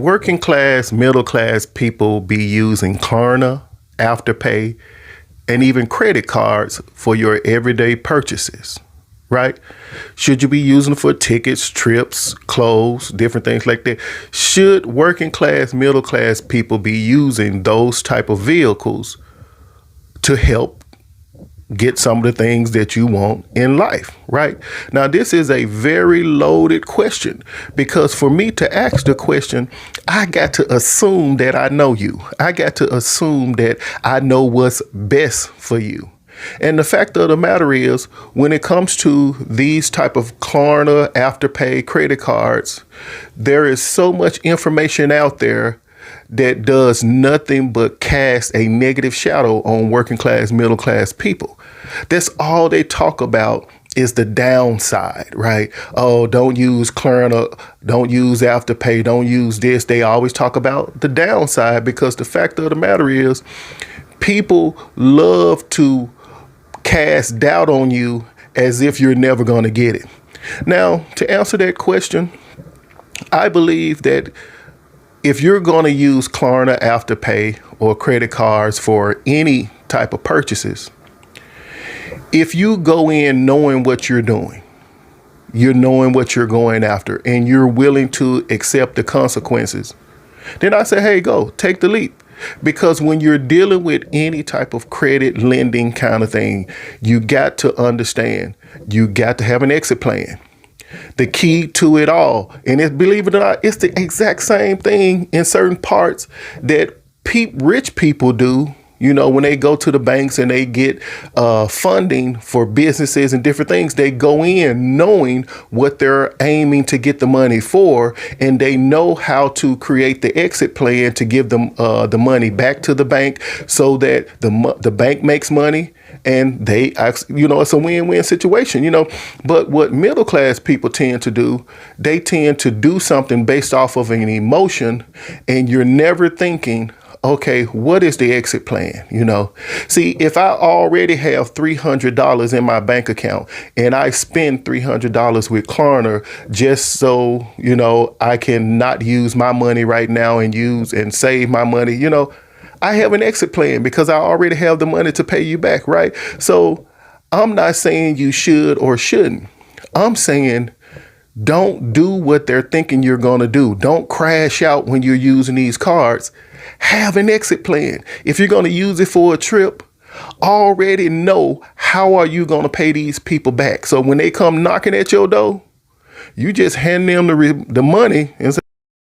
working class, middle class people be using Klarna, Afterpay, and even credit cards for your everyday purchases, right? Should you be using it for tickets, trips, clothes, different things like that? Should working class, middle class people be using those type of vehicles to help get some of the things that you want in life, right? Now, this is a very loaded question because for me to ask the question, I got to assume that I know you. I got to assume that I know what's best for you. And the fact of the matter is, when it comes to these type of Klarna, Afterpay, credit cards, there is so much information out there that does nothing but cast a negative shadow on working class, middle class people. That's all they talk about is the downside, right? Oh, don't use Klarna, don't use Afterpay, don't use this. They always talk about the downside because the fact of the matter is people love to cast doubt on you as if you're never going to get it. Now, to answer that question, I believe that if you're going to use Klarna, Afterpay, or credit cards for any type of purchases, if you go in knowing what you're doing, you're knowing what you're going after, and you're willing to accept the consequences, then I say, hey, go, take the leap. Because when you're dealing with any type of credit lending kind of thing, you got to understand, you got to have an exit plan. The key to it all, and believe it or not, it's the exact same thing in certain parts that rich people do. You know, when they go to the banks and they get funding for businesses and different things, they go in knowing what they're aiming to get the money for, and they know how to create the exit plan to give them the money back to the bank so that the bank makes money. And it's a win-win situation, But what middle class people tend to do, they tend to do something based off of an emotion, and you're never thinking, okay, what is the exit plan? See, if I already have $300 in my bank account and I spend $300 with Klarna just so, I can not use my money right now and use and save my money, I have an exit plan because I already have the money to pay you back, right? So I'm not saying you should or shouldn't. I'm saying don't do what they're thinking you're going to do. Don't crash out when you're using these cards. Have an exit plan. If you're going to use it for a trip, already know how are you going to pay these people back. So when they come knocking at your door, you just hand them the money and say,